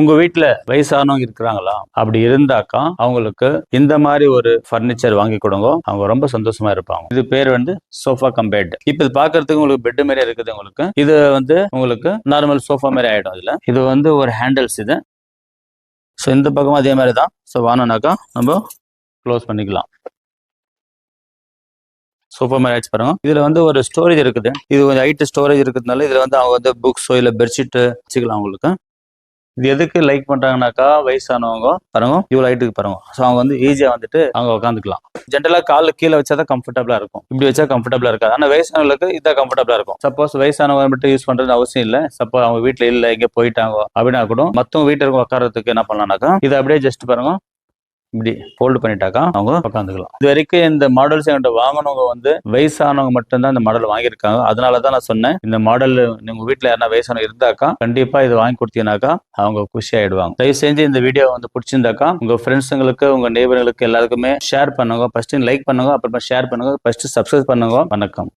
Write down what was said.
உங்க வீட்டுல வயசானவங்க இருக்கிறாங்களா? அப்படி இருந்தாக்கா அவங்களுக்கு இந்த மாதிரி ஒரு பர்னிச்சர் வாங்கி கொடுங்க. அவங்க ரொம்ப சந்தோஷமா இருப்பாங்க. இது பேர் வந்து சோஃபா கம் பெட். இப்ப இது பாக்குறதுக்கு உங்களுக்கு பெட் மாதிரி இருக்குது. உங்களுக்கு இது வந்து உங்களுக்கு நார்மல் சோஃபா மாதிரி ஆயிடும். இது வந்து ஒரு ஹேண்டில்ஸ் இது. ஸோ இந்த பக்கமும் அதே மாதிரி தான். ஸோ வாங்கினாக்கா நம்ம க்ளோஸ் பண்ணிக்கலாம். சோஃபா மாதிரி ஆச்சு பாருங்க. இதுல வந்து ஒரு ஸ்டோரேஜ் இருக்குது. இது கொஞ்சம் ஹைட் ஸ்டோரேஜ் இருக்கிறதுனால இதுல வந்து அவங்க வந்து புக்ஸோ இல்ல பெட்ஷீட் வச்சுக்கலாம். அவங்களுக்கு இது எதுக்கு லைக் பண்றாங்கனாக்கா வயசானவங்க பாருங்க இவ்வளவு ஹைட்டுக்கு பாருங்க. ஸோ அவங்க வந்து ஈஸியா வந்துட்டு அவங்க உட்காந்துக்கலாம். ஜென்ரலா கால கீழே வச்சாதான் கம்ஃபர்டபுளா இருக்கும். இப்படி வச்சா கம்ஃபர்டபுளா இருக்காது. ஆனா வயசானவங்களுக்கு இதான் கம்ஃபர்டபுளா இருக்கும். சப்போஸ் வயசானவங்க மட்டும் யூஸ் பண்றது அவசியம் இல்லை. சப்போஸ் அவங்க வீட்டுல இல்ல எங்க போயிட்டாங்க அப்படின்னா கூட மத்தவங்க வீட்டுல இருக்க உட்காரத்துக்கு என்ன பண்ணலாம்னாக்கா இதை அப்படியே ஜஸ்ட் பாருங்க இப்படி ஃபோல்டு பண்ணிட்டாக்கா அவங்க உட்காந்துக்கலாம். இது வரைக்கும் இந்த மாடல்ஸ் என்கிட்ட வாங்கினவங்க வந்து வயசானவங்க மட்டும்தான் இந்த மாடல் வாங்கியிருக்காங்க. அதனாலதான் நான் சொன்னேன் இந்த மாடல் உங்க வீட்டுல யாரா வயசானவங்க இருந்தாக்கா கண்டிப்பா இது வாங்கி கொடுத்தீங்கன்னாக்கா அவங்க குஷி ஆயிடுவாங்க. தயவு செஞ்சு இந்த வீடியோ வந்து பிடிச்சிருந்தாக்கா உங்க ஃப்ரெண்ட்ஸுங்களுக்கு உங்க நெய்பர்களுக்கு எல்லாருக்குமே ஷேர் பண்ணுங்க. ஃபர்ஸ்ட் லைக் பண்ணுங்க, அப்புறமா ஷேர் பண்ணுங்க, ஃபர்ஸ்ட் சப்ஸ்கிரைப் பண்ணுங்க. வணக்கம்.